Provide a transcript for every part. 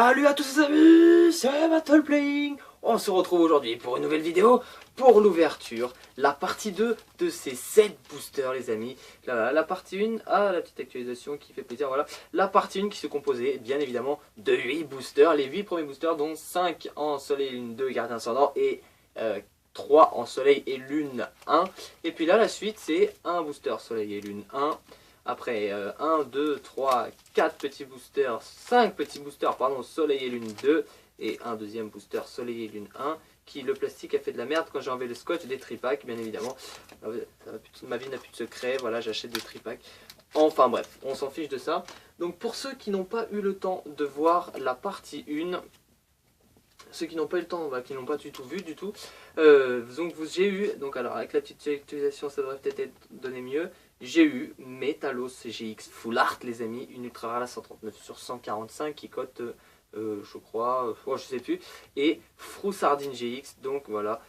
Salut à tous les amis, c'est Battle Playing. On se retrouve aujourd'hui pour une nouvelle vidéo pour l'ouverture, la partie 2 de ces 7 boosters les amis. La partie 1, la petite actualisation qui fait plaisir, voilà. La partie 1 qui se composait bien évidemment de 8 boosters, les 8 premiers boosters dont 5 en soleil et lune 2 gardien ascendant et 3 en soleil et lune 1. Et puis là la suite c'est un booster soleil et lune 1. Après 1, 2, 3, 4 petits boosters, 5 petits boosters, pardon, soleil et lune 2. Et un deuxième booster soleil et lune 1. Qui le plastique a fait de la merde quand j'ai enlevé le scotch des tripacks, bien évidemment. Ma vie n'a plus de secret, voilà, j'achète des tripacks. Enfin bref, on s'en fiche de ça. Donc pour ceux qui n'ont pas eu le temps de voir la partie 1, ceux qui n'ont pas eu le temps, qui n'ont pas du tout vu du tout, donc j'ai eu, donc alors avec la petite actualisation ça devrait peut-être être donné mieux. J'ai eu Metalos GX Full Art les amis, une ultra rare à 139 sur 145 qui cote je crois, je sais plus, et Froussardine GX, donc voilà,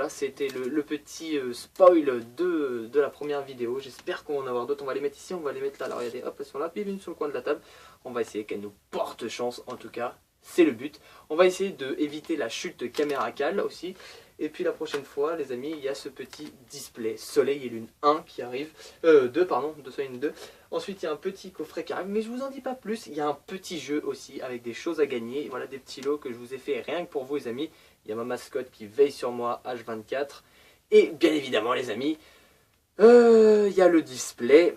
c'était le petit spoil de la première vidéo. J'espère qu'on va en avoir d'autres, on va les mettre ici, on va les mettre là, alors regardez, hop, elles sont là, puis une sur le coin de la table, on va essayer qu'elles nous portent chance en tout cas. C'est le but. On va essayer d'éviter la chute de caméra cale aussi. Et puis la prochaine fois, les amis, il y a ce petit display Soleil et Lune 1 qui arrive. 2, pardon, de Soleil et Lune 2. Ensuite, il y a un petit coffret qui arrive, mais je vous en dis pas plus. Il y a un petit jeu aussi avec des choses à gagner. Voilà des petits lots que je vous ai fait rien que pour vous, les amis. Il y a ma mascotte qui veille sur moi, H24. Et bien évidemment, les amis, il y a le display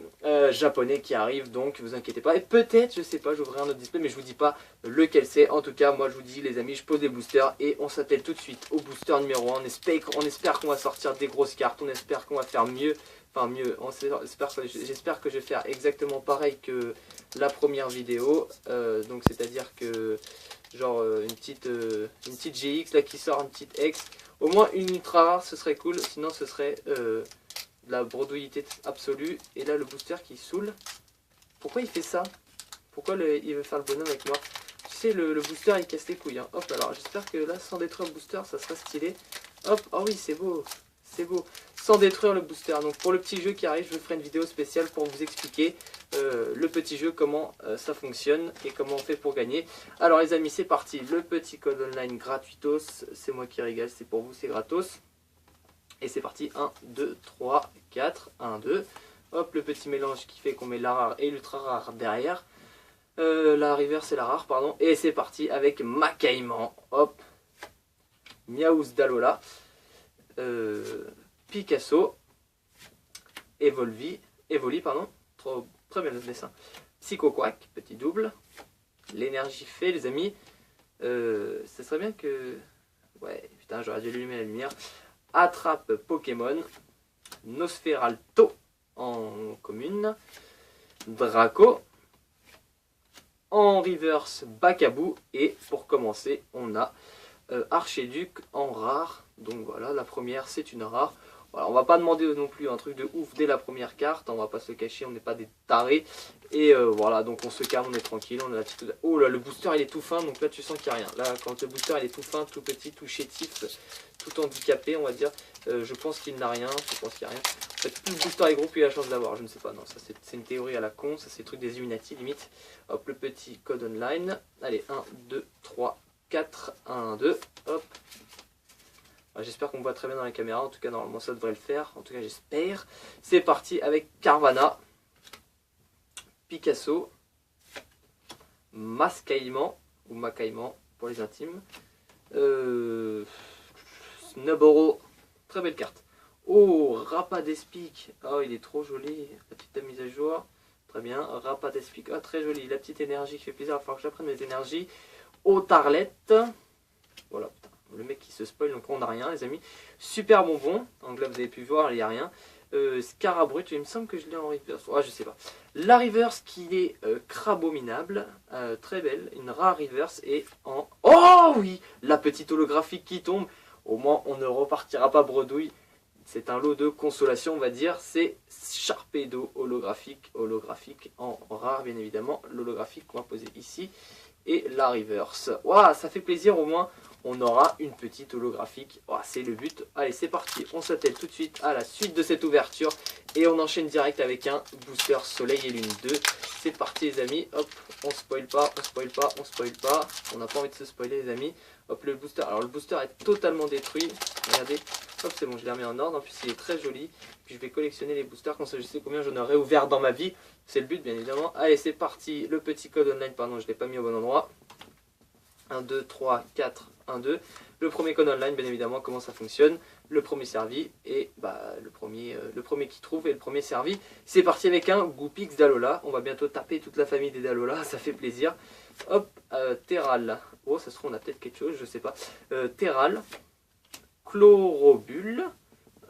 japonais qui arrive, donc vous inquiétez pas. Et peut-être, je sais pas, j'ouvrirai un autre display, mais je vous dis pas lequel c'est. En tout cas, moi je vous dis les amis, je pose des boosters et on s'attelle tout de suite au booster numéro 1. On espère qu'on va sortir des grosses cartes, on espère qu'on va faire mieux. Enfin mieux, j'espère que je vais faire exactement pareil que la première vidéo. Donc c'est-à-dire que genre une petite GX là qui sort, une petite X. Au moins une ultra rare, ce serait cool, sinon ce serait... la bredouillité absolue. Et là le booster qui saoule. Pourquoi il fait ça? Pourquoi il veut faire le bonhomme avec moi? Tu sais le booster il casse les couilles hein. Hop, alors j'espère que là sans détruire le booster ça sera stylé. Hop, oh oui c'est beau. C'est beau. Sans détruire le booster. Donc pour le petit jeu qui arrive, je ferai une vidéo spéciale pour vous expliquer le petit jeu, comment ça fonctionne et comment on fait pour gagner. Alors les amis c'est parti. Le petit code online gratuitos. C'est moi qui régale, c'est pour vous, c'est gratos. Et c'est parti, 1, 2, 3, 4, 1, 2. Hop, le petit mélange qui fait qu'on met la rare et l'ultra rare derrière. La reverse et la rare, pardon. Et c'est parti avec Macaïman. Hop. Miaous Dalola. Picasso. Evoli, pardon. Très bien le dessin. Psycho Quack, petit double. L'énergie fait, les amis. Ça serait bien que... Ouais, putain, j'aurais dû allumer la lumière. Attrape Pokémon, Nosferalto en commune, Draco, en reverse Bacabou, et pour commencer on a Archéduc en rare. Donc voilà, la première c'est une rare. Voilà, on va pas demander non plus un truc de ouf dès la première carte, on va pas se cacher, on n'est pas des tarés. Et voilà, donc on se calme, on est tranquille, on a la petite... Oh là, le booster il est tout fin, donc là tu sens qu'il n'y a rien. Là, quand le booster il est tout fin, tout petit, tout chétif, tout handicapé, on va dire, je pense qu'il n'a rien, je pense qu'il n'y a rien. En fait, plus le booster est gros, plus il a la chance de l'avoir, je ne sais pas, non, ça c'est une théorie à la con, ça c'est le truc des Illuminati limite. Hop, le petit code online, allez, 1, 2, 3, 4, 1, 2, hop. J'espère qu'on me voit très bien dans la caméra, en tout cas normalement ça devrait le faire, en tout cas j'espère. C'est parti avec Carvana, Picasso, Mascaïman, ou Macaïman pour les intimes, Snuboro, très belle carte. Oh, Rapadespic, oh il est trop joli, la petite mise à jour, très bien, Rapadespic, oh très joli, la petite énergie qui fait plaisir, il va falloir que j'apprenne mes énergies. Otarlette, voilà, putain. Le mec qui se spoil, donc on n'a rien les amis. Super bonbon, donc là vous avez pu voir, il n'y a rien. Scarabrut, il me semble que je l'ai en reverse. Ah, je sais pas. La reverse qui est crabominable, très belle, une rare reverse et en... Oh oui, la petite holographique qui tombe. Au moins on ne repartira pas bredouille. C'est un lot de consolation on va dire. C'est Sharpedo holographique en rare bien évidemment. L'holographique qu'on va poser ici. Et la reverse. Waouh, ça fait plaisir au moins. on aura une petite holographique. Oh, c'est le but. Allez, c'est parti. On s'attelle tout de suite à la suite de cette ouverture. Et on enchaîne direct avec un booster Soleil et Lune 2. C'est parti les amis. Hop, on spoil pas, on spoil pas, on spoil pas. On n'a pas envie de se spoiler les amis. Hop, le booster. Alors le booster est totalement détruit. Regardez. Hop, c'est bon, je l'ai remis en ordre. En plus, il est très joli. Puis je vais collectionner les boosters quand je sais combien j'en aurais ouvert dans ma vie. C'est le but, bien évidemment. Allez, c'est parti. Le petit code online, pardon, je ne l'ai pas mis au bon endroit. 1, 2, 3, 4, 1, 2. Le premier code online, bien évidemment, comment ça fonctionne. Le premier servi et le premier qui trouve et le premier servi. C'est parti avec un Goopix d'Alola. On va bientôt taper toute la famille des Alola, ça fait plaisir. Hop, Terral. Oh, ça se trouve, on a peut-être quelque chose, je sais pas. Terral. Chlorobule.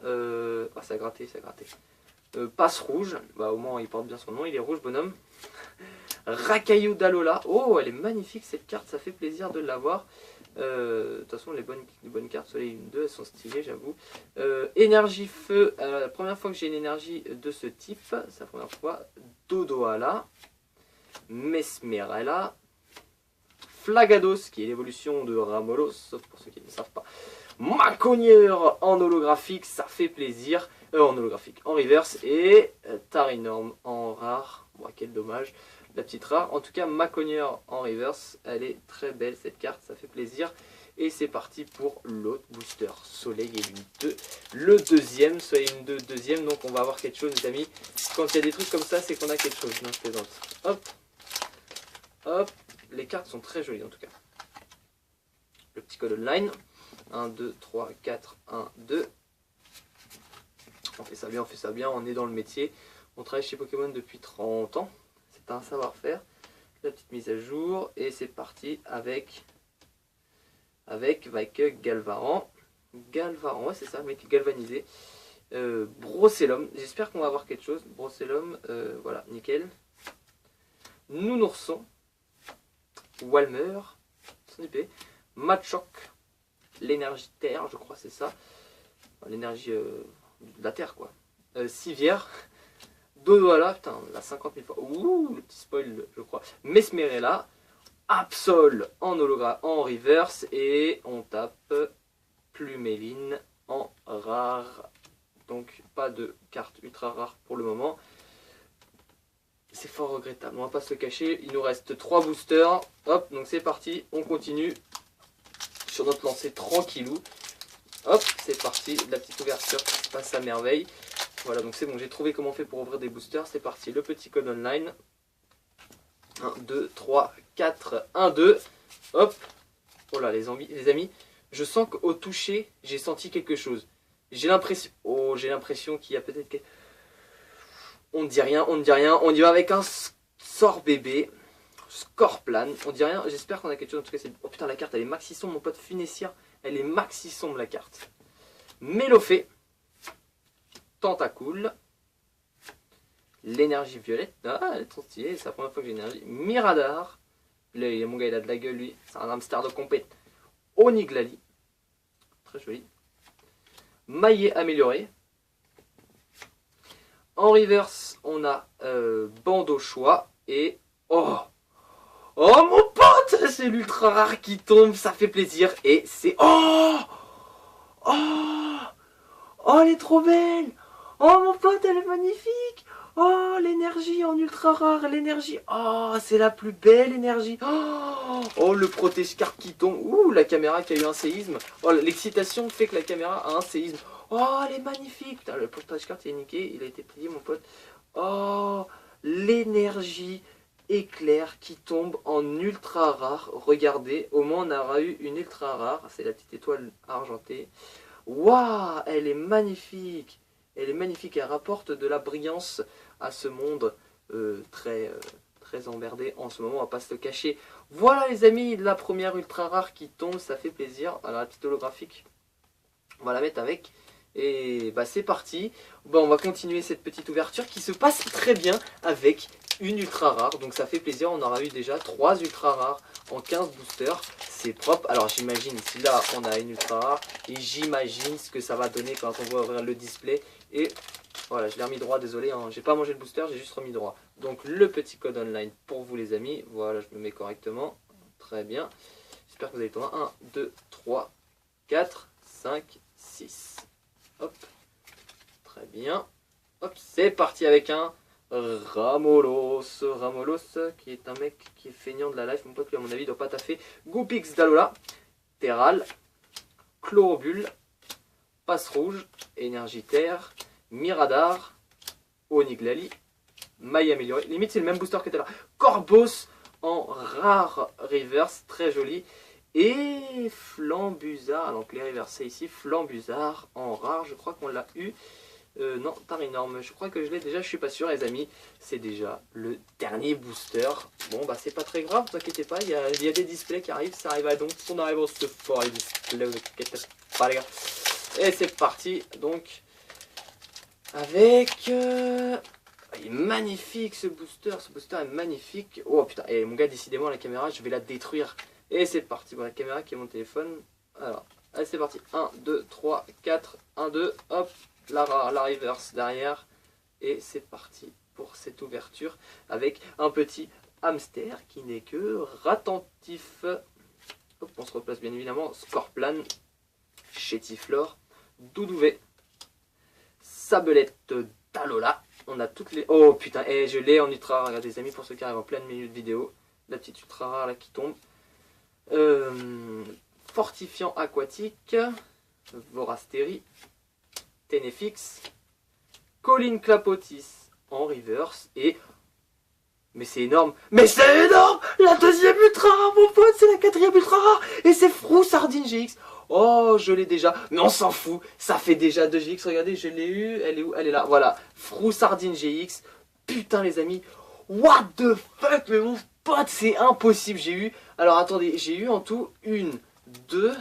Ah, ça a gratté, ça a gratté. Passe rouge. Bah, au moins, il porte bien son nom, il est rouge, bonhomme. Racaillou d'Alola. Oh, elle est magnifique cette carte, ça fait plaisir de l'avoir. De toute façon, les bonnes cartes Soleil 1, 2, elles sont stylées, j'avoue. Énergie feu. La première fois que j'ai une énergie de ce type, c'est la première fois. Dodoala. Mesmerella. Flagados, qui est l'évolution de Ramolos, sauf pour ceux qui ne savent pas. Macogneur en holographique, ça fait plaisir. En holographique, en reverse. Et Tarinorm en rare. Bon, quel dommage. La petite rare. En tout cas, Macogneur en reverse. Elle est très belle cette carte, ça fait plaisir. Et c'est parti pour l'autre booster. Soleil et Lune 2. Le deuxième, Soleil et Lune 2, deuxième. Donc on va avoir quelque chose les amis. Quand il y a des trucs comme ça, c'est qu'on a quelque chose. Non, je plaisante. Hop. Hop. Les cartes sont très jolies en tout cas. Le petit code online. 1, 2, 3, 4, 1, 2. On fait ça bien, on fait ça bien. On est dans le métier. On travaille chez Pokémon depuis 30 ans. C'est un savoir-faire. La petite mise à jour. Et c'est parti avec Galvaran. Galvaran, ouais c'est ça, le mec galvanisé. Brocellum. J'espère qu'on va avoir quelque chose. Brocellum, voilà, nickel. Nounourson. Walmer. Son IP. Machoc. L'énergie terre, je crois c'est ça. L'énergie de la terre quoi. Civière. Dodoala, putain, on l'a 50 000 fois. Ouh, le petit spoil, je crois. Mesmerella. Absol en hologramme, en reverse. Et on tape Pluméline en rare. Donc pas de carte ultra rare pour le moment. C'est fort regrettable, on va pas se le cacher. Il nous reste 3 boosters. Hop, donc c'est parti, on continue sur notre lancée tranquillou. Hop, c'est parti, la petite ouverture qui se passe à merveille. Voilà, donc c'est bon, j'ai trouvé comment on fait pour ouvrir des boosters. C'est parti, le petit code online. 1, 2, 3, 4, 1, 2. Hop. Oh là, les amis, je sens qu'au toucher, j'ai senti quelque chose. J'ai l'impression qu'il y a peut-être... On ne dit rien, on ne dit rien. On y va avec un sort bébé. Scorplan. On dit rien. J'espère qu'on a quelque chose. En tout cas, c'est... Oh putain, la carte, elle est maxi sombre, mon pote Funessia. Elle est maxi sombre, la carte. Mélophée. Tentacool. L'énergie violette. Ah, elle est trop stylée. C'est la première fois que j'ai l'énergie. Miradar. Là, mon gars, il a de la gueule, lui. C'est un hamster de compète. Oniglali. Très joli. Maillet amélioré. En reverse, on a Bandeau choix. Et... Oh! Oh, mon pote! C'est l'ultra rare qui tombe. Ça fait plaisir. Et c'est... Oh! Oh! Oh, elle est trop belle! Oh, mon pote, elle est magnifique! Oh, l'énergie en ultra rare, l'énergie. Oh, c'est la plus belle énergie. Oh, le protège-carte qui tombe. Ouh, la caméra qui a eu un séisme. Oh, l'excitation fait que la caméra a un séisme. Oh, elle est magnifique. Putain, le protège-carte est niqué. Il a été plié, mon pote. Oh, l'énergie éclair qui tombe en ultra rare. Regardez, au moins on aura eu une ultra rare. C'est la petite étoile argentée. Waouh, elle est magnifique. Elle est magnifique, elle rapporte de la brillance à ce monde très emmerdé en ce moment, on va pas se le cacher. Voilà les amis, la première ultra rare qui tombe, ça fait plaisir. Alors la petite holographique, on va la mettre avec. Et bah c'est parti. Bah, on va continuer cette petite ouverture qui se passe très bien avec une ultra rare. Donc ça fait plaisir, on aura eu déjà 3 ultra rares en 15 boosters. C'est propre. Alors j'imagine, si là on a une ultra rare, et j'imagine ce que ça va donner quand on va ouvrir le display. Et voilà, je l'ai remis droit, désolé, hein, j'ai pas mangé le booster, j'ai juste remis droit. Donc le petit code online pour vous les amis. Voilà, je me mets correctement. Très bien. j'espère que vous allez tomber. 1, 2, 3, 4, 5, 6. Hop. Très bien. Hop, c'est parti avec un Ramolos. Ramolos, qui est un mec qui est feignant de la life. Mon pote, lui, à mon avis, il doit pas taffer. Goopix d'Alola. Terral. Chlorobule. Passe rouge. Énergitaire. Miradar. Oniglali. Maille améliorée. Limite, c'est le même booster que tout à l'heure. Corvos en rare reverse. Très joli. Et Flambuzard. Donc, les reversés ici. Flambuzard en rare. Je crois qu'on l'a eu. Non, Tarinorm, je crois que je l'ai déjà, je suis pas sûr les amis. C'est déjà le dernier booster. Bon bah c'est pas très grave, ne vous inquiétez pas, il y a des displays qui arrivent, ça arrive à donc on arrive au ce fort les displays, vous inquiétez pas les gars. Et c'est parti, donc avec... il est magnifique ce booster est magnifique. Oh putain, et mon gars décidément la caméra je vais la détruire. Et c'est parti, bon la caméra qui est mon téléphone. Alors, allez c'est parti, 1, 2, 3, 4, 1, 2, hop. La reverse derrière et c'est parti pour cette ouverture avec un petit hamster qui n'est que attentif. Hop, on se replace bien évidemment. Scorplan, Chétiflore, Doudouvet, Sabelette d'Alola. On a toutes les... Oh putain, et je l'ai en ultra rare. Regardez les amis, pour ceux qui arrivent en pleine minute vidéo. La petite ultra rare là qui tombe. Fortifiant aquatique, Vorastérie, Tenefix, Colline Clapotis en reverse et... Mais c'est énorme. Mais c'est énorme. La deuxième ultra rare mon pote, c'est la quatrième ultra rare. Et c'est Froussardine GX. Oh je l'ai déjà. Mais on s'en fout. Ça fait déjà 2 GX. Regardez je l'ai eu. Elle est où? Elle est là. Voilà. Froussardine GX. Putain les amis. What the fuck. Mais mon pote c'est impossible. J'ai eu... Alors attendez. J'ai eu en tout 1, 2...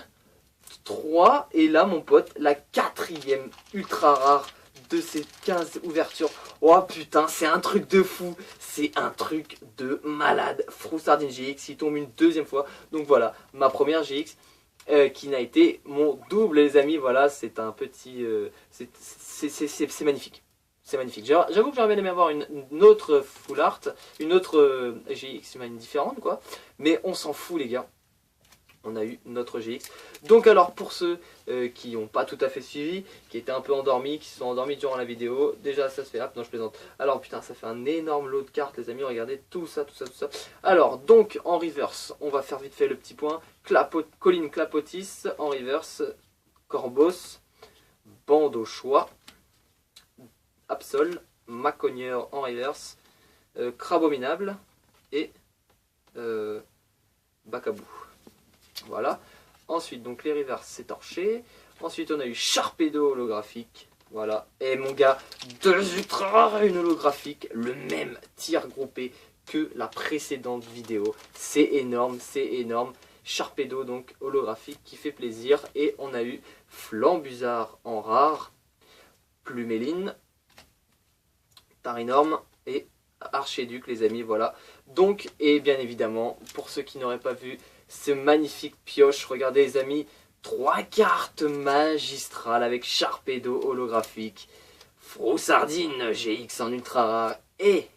3 et là mon pote la quatrième ultra rare de ces 15 ouvertures. Oh putain c'est un truc de fou, c'est un truc de malade. Froussardine GX il tombe une deuxième fois, donc voilà ma première GX qui n'a été mon double les amis. Voilà c'est un petit c'est magnifique. C'est magnifique. J'avoue que j'aurais bien aimé avoir une autre full art, une autre GX différente quoi, mais on s'en fout les gars. On a eu notre GX. Donc alors pour ceux qui n'ont pas tout à fait suivi, qui étaient un peu endormis, qui se sont endormis durant la vidéo, déjà ça se fait, hop, non je plaisante. Alors putain ça fait un énorme lot de cartes les amis, regardez tout ça, tout ça, tout ça. Alors donc en reverse, on va faire vite fait le petit point. Colline Clapotis en reverse, Corvos, Bande au choix, Absol, Macogneur en reverse, Crabominable et Bacabou. Voilà. Ensuite, donc les reverse c'est torché. Ensuite, on a eu Sharpedo holographique. Voilà. Et mon gars, 2 ultra rares et une holographique. Le même tir groupé que la précédente vidéo. C'est énorme, c'est énorme. Sharpedo donc holographique qui fait plaisir. Et on a eu Flambuzard en rare. Pluméline. Tarinorm et Archéduc les amis. Voilà. Donc, et bien évidemment, pour ceux qui n'auraient pas vu ce magnifique pioche, regardez les amis, 3 cartes magistrales avec Sharpedo holographique, Froussardine GX en ultra rare et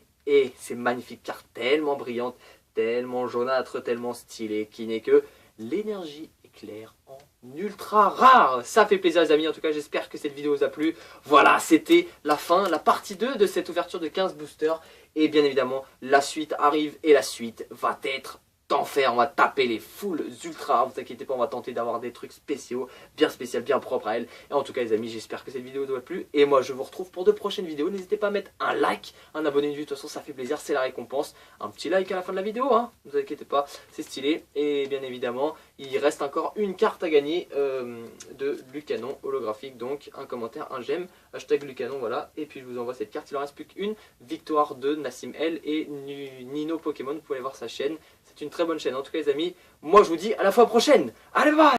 ces magnifiques cartes tellement brillantes, tellement jaunâtres, tellement stylées, qui n'est que l'énergie éclair en ultra rare. Ça fait plaisir les amis, en tout cas j'espère que cette vidéo vous a plu. Voilà, c'était la fin, la partie 2 de cette ouverture de 15 boosters. Et bien évidemment, la suite arrive et la suite va être d'enfer. On va taper les fulls ultra, vous inquiétez pas, on va tenter d'avoir des trucs spéciaux, bien spéciaux, bien propres à elle. Et en tout cas les amis, j'espère que cette vidéo vous a plu. Et moi je vous retrouve pour de prochaines vidéos. N'hésitez pas à mettre un like, un abonné, une vue, de toute façon ça fait plaisir, c'est la récompense. Un petit like à la fin de la vidéo, hein, ne vous inquiétez pas, c'est stylé. Et bien évidemment, il reste encore une carte à gagner de Lucanon holographique. Donc un commentaire, un j'aime, hashtag Lucanon, voilà. Et puis je vous envoie cette carte, il en reste plus qu'une. Victoire de Nassim L et Nino Pokémon, vous pouvez voir sa chaîne. C'est une très bonne chaîne. En tout cas les amis, moi je vous dis à la fois prochaine. Allez bye.